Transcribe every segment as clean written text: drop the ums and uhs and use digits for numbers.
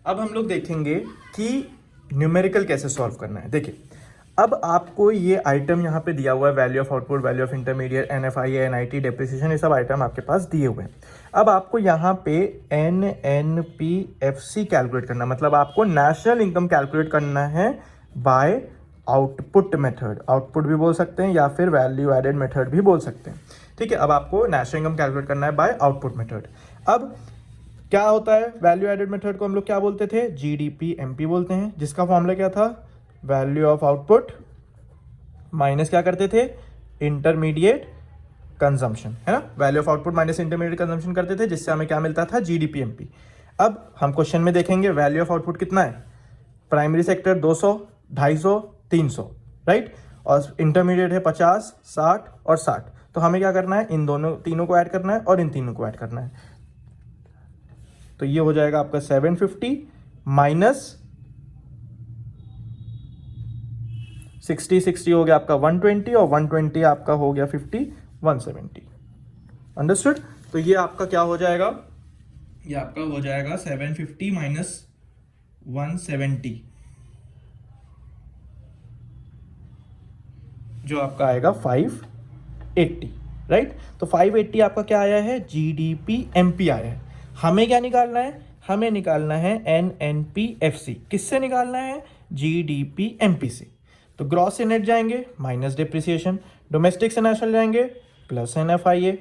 अब हम लोग देखेंगे कि न्यूमेरिकल कैसे सॉल्व करना है। देखिए, अब आपको ये आइटम यहाँ पे दिया हुआ है, value of output, value of intermediate, NFIA, NIT, depreciation, ये सब आइटम आपके पास दिए हुए हैं। अब आपको यहाँ पे NNPFC कैलकुलेट करना, मतलब आपको नेशनल इनकम कैलकुलेट करना है बाय आउटपुट मेथड। आउटपुट भी बोल सकते हैं या फिर वैल्यू एडेड मेथड भी बोल सकते हैं। ठीक है, अब आपको नेशनल इनकम कैलकुलेट करना है बाय आउटपुट मेथड। अब क्या होता है, वैल्यू एडेड मेथड को हम लोग क्या बोलते थे, GDP-MP बोलते हैं, जिसका फॉर्मूला क्या था, वैल्यू ऑफ आउटपुट माइनस क्या करते थे, इंटरमीडिएट कंजम्पशन, है ना। Value of output minus intermediate consumption करते थे, जिससे हमें क्या मिलता था, GDP-MP। अब हम क्वेश्चन में देखेंगे वैल्यू ऑफ आउटपुट कितना है, प्राइमरी सेक्टर 200, 250, 300, राइट, और इंटरमीडिएट है 50, 60 और 60। तो हमें क्या करना है, इन दोनों तीनों को ऐड करना है और इन तीनों को ऐड करना है। तो ये हो जाएगा आपका 750 माइनस 60 हो गया आपका 120, और 120 आपका हो गया 50, 170। अंडरस्टूड। तो ये आपका क्या हो जाएगा, ये आपका हो जाएगा 750 माइनस 170, जो आपका आएगा 580, राइट। तो 580 आपका क्या आया है, GDP-MP आया है। हमें क्या निकालना है, हमें निकालना है NNPFC। किससे निकालना है, GDP-MP से। तो ग्रॉस से नेट जाएंगे माइनस डिप्रिसिएशन, डोमेस्टिक से नेशनल जाएंगे प्लस NFIA,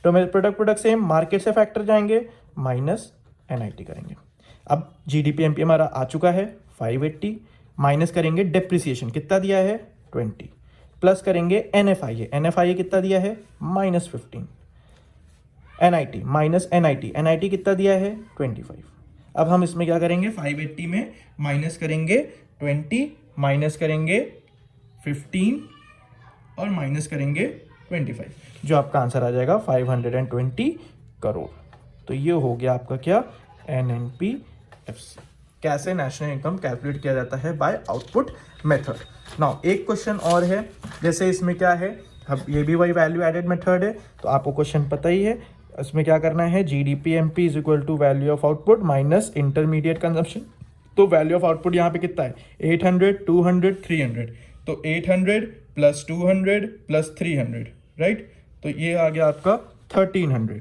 प्रोडक्ट से मार्केट से फैक्टर जाएंगे माइनस NIT करेंगे। अब GDP-MP हमारा आ चुका है 580, माइनस करेंगे डिप्रिसिएशन, कितना दिया है 20, प्लस करेंगे NFIA कितना दिया है -15, NIT माइनस NIT कितना दिया है 25। अब हम इसमें क्या करेंगे, 580 में माइनस करेंगे 20, माइनस करेंगे 15 और माइनस करेंगे 25, जो आपका आंसर आ जाएगा 520 करोड़। तो ये हो गया आपका क्या, NNPFC। कैसे नेशनल इनकम कैलकुलेट किया जाता है, बाय आउटपुट मेथड। नाउ एक क्वेश्चन और है, जैसे इसमें क्या है, अब ये भी वही वैल्यू एडेड मेथड है, तो आपको क्वेश्चन पता ही है। इसमें क्या करना है, GDP-MP is equal to value of output minus intermediate consumption. तो वैल्यू ऑफ आउटपुट यहाँ पे कितना है, 800, 200, 300। तो 800 प्लस 200 प्लस 300, राइट। तो ये आ गया आपका 1300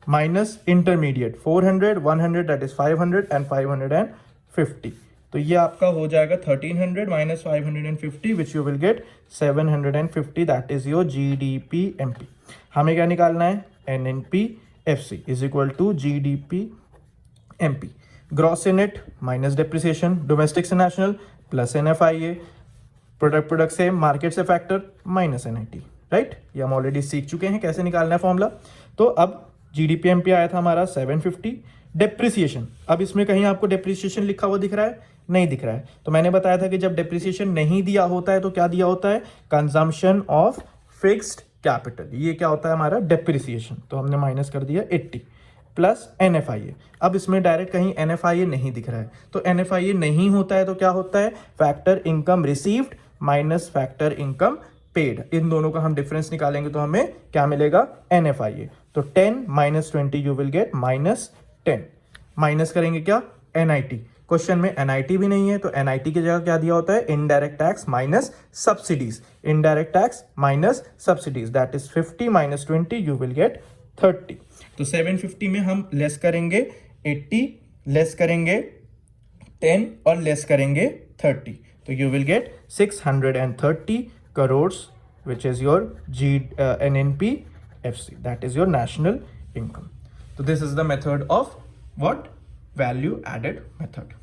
minus intermediate 400, 100 that is 500 and 550। तो ये आपका हो जाएगा 1300 minus 550, which you will get 750, that is your GDP-MP। हमें क्या निकालना है, NNPFC is equal to GDP-MP। Gross से नेट माइनस डिप्रिसिएशन, डोमेस्टिक से नेशनल प्लस NFIA, प्रोडक्ट से मार्केट से फैक्टर माइनस NIT, राइट। ये हम ऑलरेडी सीख चुके हैं कैसे निकालना है फॉर्मूला। तो अब GDP-MP आया था हमारा 750। डेप्रिसिएशन, अब इसमें कहीं आपको डेप्रिसिएशन लिखा हुआ दिख रहा है, नहीं दिख रहा है। तो मैंने बताया था कि जब डेप्रिसिएशन नहीं दिया होता है तो क्या दिया होता है, कंजम्पशन ऑफ फिक्स्ड कैपिटल। ये क्या होता है हमारा, डेप्रिसिएशन। तो हमने माइनस कर दिया 80 प्लस NFIA। अब इसमें डायरेक्ट कहीं NFIA नहीं दिख रहा है, तो NFIA नहीं होता है तो क्या होता है, factor income received minus factor income paid. इन दोनों का हम डिफरेंस निकालेंगे तो हमें क्या मिलेगा, NFIA। तो 10 minus 20 you will gate -10। Minus करेंगे क्या, NIT। क्वेश्चन में NIT भी नहीं है, तो NIT की जगह क्या दिया होता है, indirect tax minus subsidies. Indirect tax minus subsidies, that is 50 minus 20 you will gate 30। तो 750 में हम लेस करेंगे 80, लेस करेंगे 10 और लेस करेंगे 30। तो you will gate 630 crore, which is your NNPFC, that is your national income. So this is the method of what, value added method.